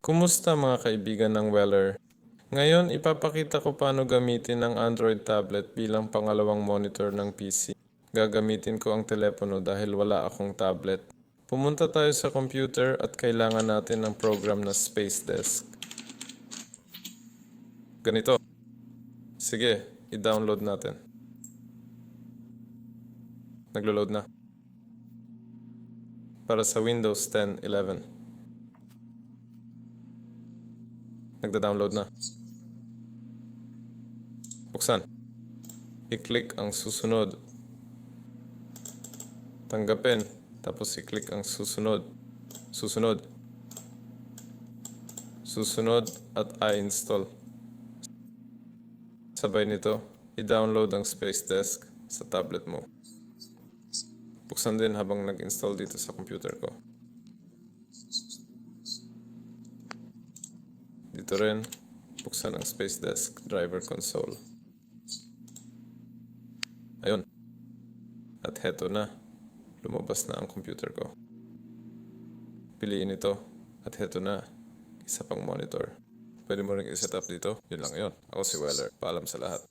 Kumusta mga kaibigan ng Weller? Ngayon, ipapakita ko paano gamitin ang Android tablet bilang pangalawang monitor ng PC. Gagamitin ko ang telepono dahil wala akong tablet. Pumunta tayo sa computer at kailangan natin ng program na Space Desk. Ganito. Sige, i-download natin. Naglo-load na. Para sa Windows 10, 11. Nagda-download na. Buksan. I-click ang susunod. Tanggapin. Tapos i-click ang susunod. Susunod. Susunod at i-install. Sabay nito, i-download ang Space Desk sa tablet mo. Buksan din habang nag-install dito sa computer ko. Dito rin, buksan ang Space Desk driver console. Ayun. At heto na, lumabas na ang computer ko. Piliin ito at heto na, isa pang monitor. Pwede mo rin i-set up dito. Yun lang yun. Ako si Weller. Paalam sa lahat.